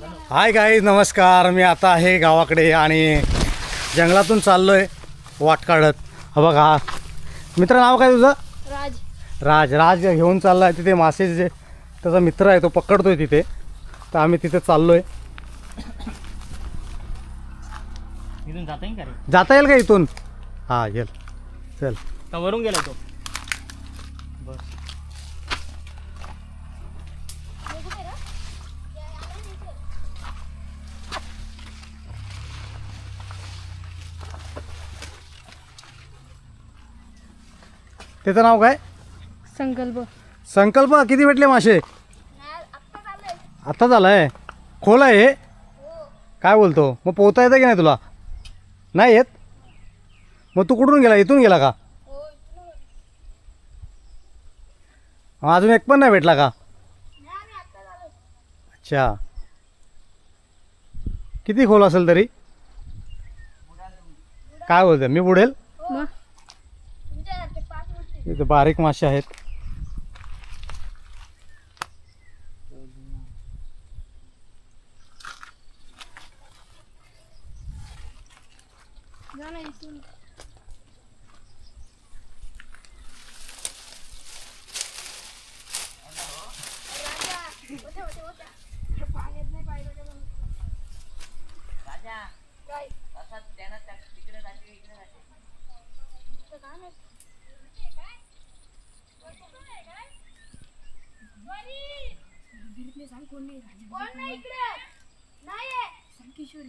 Hi guys, नमस्कार. मी आता आहे गावाकडे आणि जंगलातून चाललो आहे वाट काढत. हा बघा, हा मित्र नाव काय तुझं? राज. राज. राज घेऊन चालला आहे तिथे मासे, जे त्याचा मित्र आहे तो पकडतोय तिथे. तर आम्ही तिथे चाललो आहे. इथून जाता येईल का रे? जाता येईल का इथून? हां येईल. चल. का वरून गेला तो? बस. त्याचं नाव काय? संकल्प. संकल्प. किती भेटले मासे? आत्ता झालाय. खोल आहे हे? काय बोलतो? मग पोहता येतं की नाही तुला? नाही येत? मग तू कुठून गेला? इथून गेला का? अजून एक पण नाही भेटला का? अच्छा. किती खोल असेल तरी? काय बोलतोय? मी बुडेल? इथे बारीक मासे आहेत. किशोर.